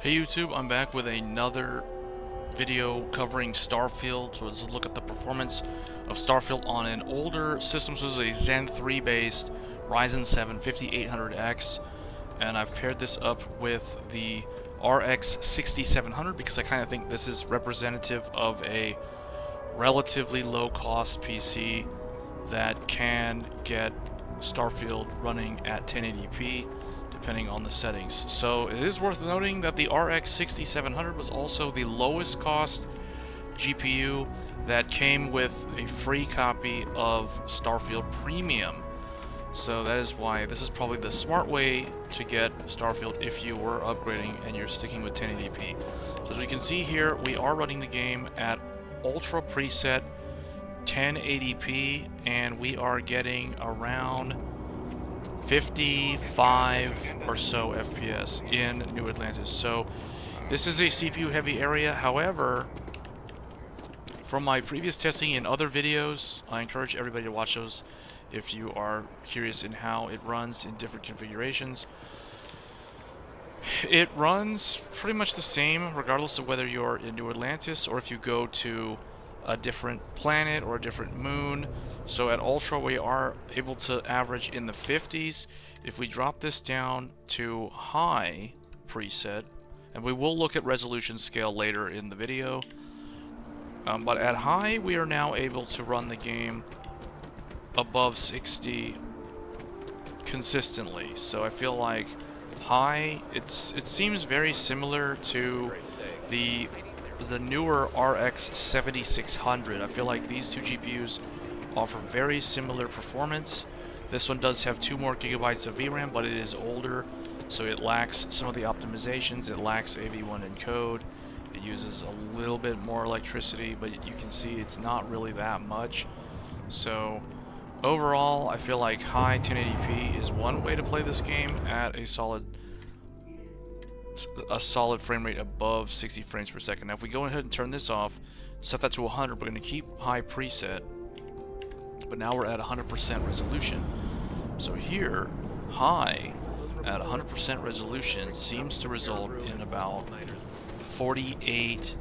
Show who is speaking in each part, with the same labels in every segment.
Speaker 1: Hey YouTube, I'm back with another video covering Starfield. So let's look at the performance of Starfield on an older system. So this is a Zen 3 based Ryzen 7 5800X, and I've paired this up with the RX 6700 because I kind of think this is representative of a relatively low cost PC that can get Starfield running at 1080p depending on the settings. So it is worth noting that the RX 6700 was also the lowest cost GPU that came with a free copy of Starfield Premium. So that is why this is probably the smart way to get Starfield if you were upgrading and you're sticking with 1080p. So as we can see here, we are running the game at Ultra preset 1080p, and we are getting around 55 or so FPS in New Atlantis. So this is a CPU heavy area. However, from my previous testing in other videos, I encourage everybody to watch those if you are curious in how it runs in different configurations. It runs pretty much the same regardless of whether you're in New Atlantis or if you go to a different planet or a different moon. So at Ultra we are able to average in the 50s. If we drop this down to high preset, and we will look at resolution scale later in the video, but at high we are now able to run the game above 60 consistently. So I feel like high, it seems very similar to the newer RX 7600. I feel like these two GPUs offer very similar performance. This one does have 2 more gigabytes of VRAM, but it is older, so it lacks some of the optimizations. It lacks AV1 encode. It uses a little bit more electricity, but you can see it's not really that much. So overall, I feel like high 1080p is one way to play this game at a solid frame rate above 60 frames per second. Now if we go ahead and turn this off, set that to 100, we're going to keep high preset, but now we're at 100% resolution. So here, high at 100% resolution seems to result in about 48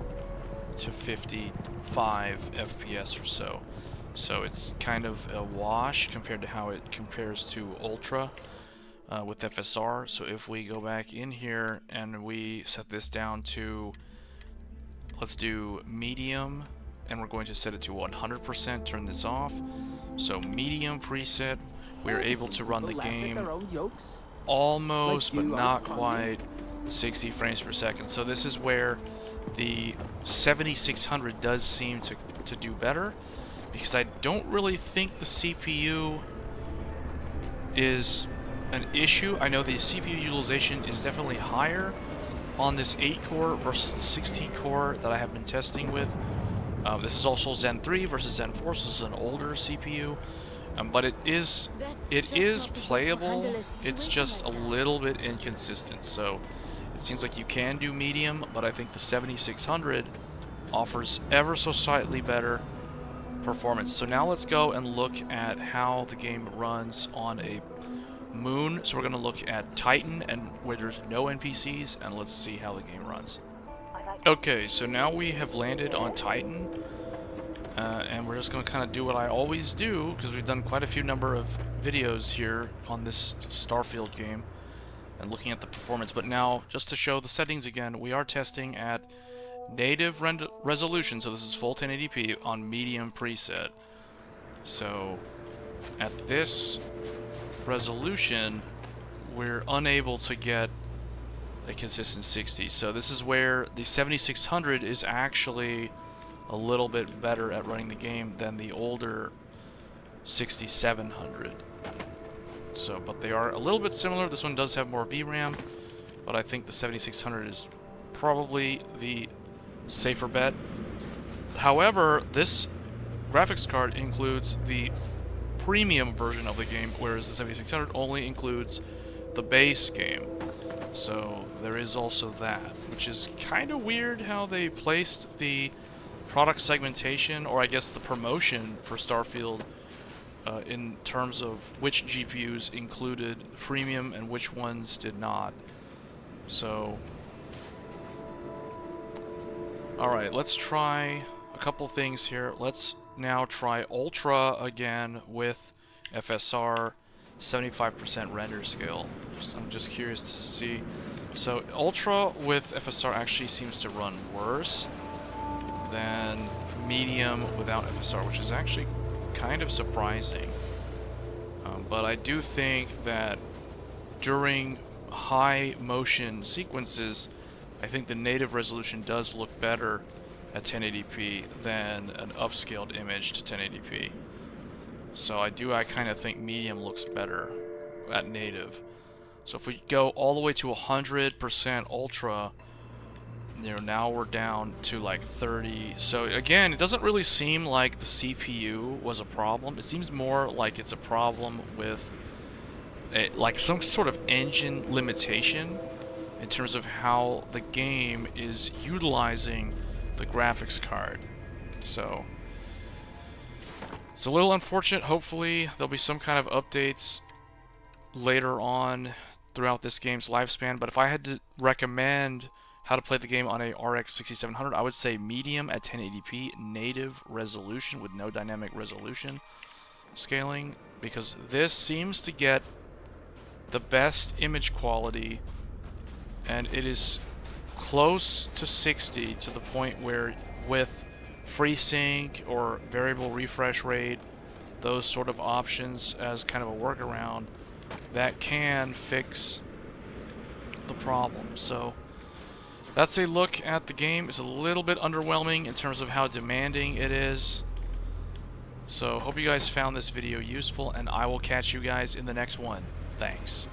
Speaker 1: to 55 FPS or so. So it's kind of a wash compared to how it compares to Ultra with FSR. So if we go back in here and we set this down to, let's do medium, and we're going to set it to 100%, turn this off. So medium preset, we're able to run the game almost, but not quite 60 frames per second. So this is where the 7600 does seem to do better, because I don't really think the CPU is an issue. I know the CPU utilization is definitely higher on this 8-core versus the 16-core that I have been testing with. This is also Zen 3 versus Zen 4, so this is an older CPU, but it is playable. It's just a little bit inconsistent. So it seems like you can do medium, but I think the 7600 offers ever so slightly better performance. So now let's go and look at how the game runs on a moon. So we're going to look at Titan, and where there's no NPCs, and let's see how the game runs. Okay, so now we have landed on Titan, and we're just going to kind of do what I always do, because we've done quite a few number of videos here on this Starfield game and looking at the performance. But now, just to show the settings again, we are testing at native resolution, so this is full 1080p on medium preset. So at this resolution, we're unable to get a consistent 60. So this is where the 7600 is actually a little bit better at running the game than the older 6700. So, but they are a little bit similar. This one does have more VRAM, but I think the 7600 is probably the safer bet. However, this graphics card includes the premium version of the game, whereas the 7600 only includes the base game. So there is also that, which is kind of weird how they placed the product segmentation, or I guess the promotion for Starfield, in terms of which GPUs included premium and which ones did not. So Alright, let's try a couple things here. Let's now try Ultra again with FSR 75% render scale. I'm just curious to see. So Ultra with FSR actually seems to run worse than medium without FSR, which is actually kind of surprising. But I do think that during high motion sequences, I think the native resolution does look better at 1080p than an upscaled image to 1080p. So I kind of think medium looks better at native. So if we go all the way to 100% ultra, now we're down to like 30. So again, it doesn't really seem like the CPU was a problem. It seems more like it's a problem with like some sort of engine limitation in terms of how the game is utilizing the graphics card. So it's a little unfortunate. Hopefully there'll be some kind of updates later on throughout this game's lifespan, but if I had to recommend how to play the game on a RX 6700, I would say medium at 1080p native resolution with no dynamic resolution scaling, because this seems to get the best image quality, and it is close to 60 to the point where with FreeSync or variable refresh rate, those sort of options as kind of a workaround, that can fix the problem. So that's a look at the game. It's a little bit underwhelming in terms of how demanding it is. So hope you guys found this video useful, and I will catch you guys in the next one. Thanks.